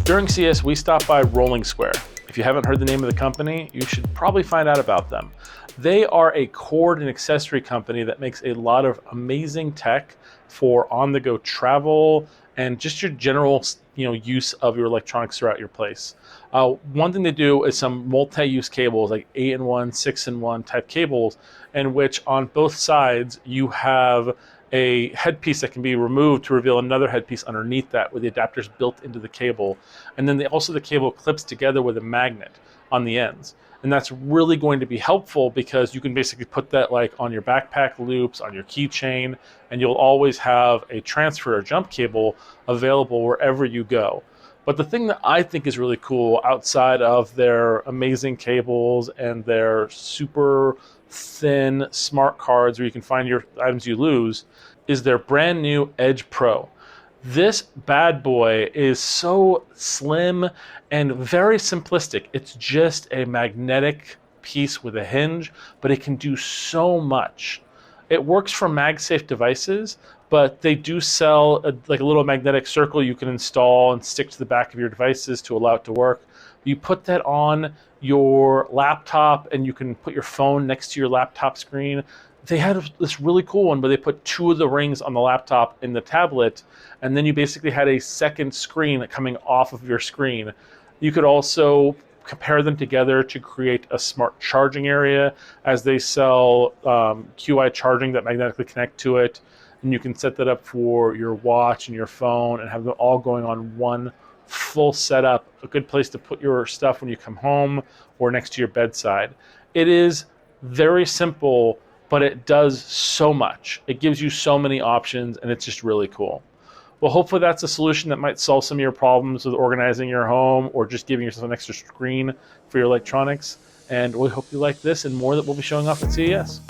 During CES, we stopped by Rolling Square. If you haven't heard the name of the company, you should probably find out about them. They are a cord and accessory company that makes a lot of amazing tech for on-the-go travel and just your general, use of your electronics throughout your place. One thing they do is some multi-use cables, like 8-in-1, 6-in-1 type cables, in which on both sides you have a headpiece that can be removed to reveal another headpiece underneath that with the adapters built into the cable. And then the cable clips together with a magnet on the ends. And that's really going to be helpful because you can basically put that like on your backpack loops, on your keychain, and you'll always have a transfer or jump cable available wherever you go. But the thing that I think is really cool outside of their amazing cables and their super thin smart cards where you can find your items you lose is their brand new Edge Pro. This bad boy is so slim and very simplistic. It's just a magnetic piece with a hinge, but it can do so much. It works for MagSafe devices, but they do sell a little magnetic circle you can install and stick to the back of your devices to allow it to work. You put that on your laptop and you can put your phone next to your laptop screen. They had this really cool one where they put two of the rings on the laptop in the tablet, and then you basically had a second screen coming off of your screen. You could also compare them together to create a smart charging area, as they sell QI charging that magnetically connect to it. And you can set that up for your watch and your phone and have them all going on one full setup, a good place to put your stuff when you come home or next to your bedside. It is very simple, but it does so much. It gives you so many options, and it's just really cool. Well, hopefully that's a solution that might solve some of your problems with organizing your home or just giving yourself an extra screen for your electronics. And we hope you like this and more that we'll be showing off at CES.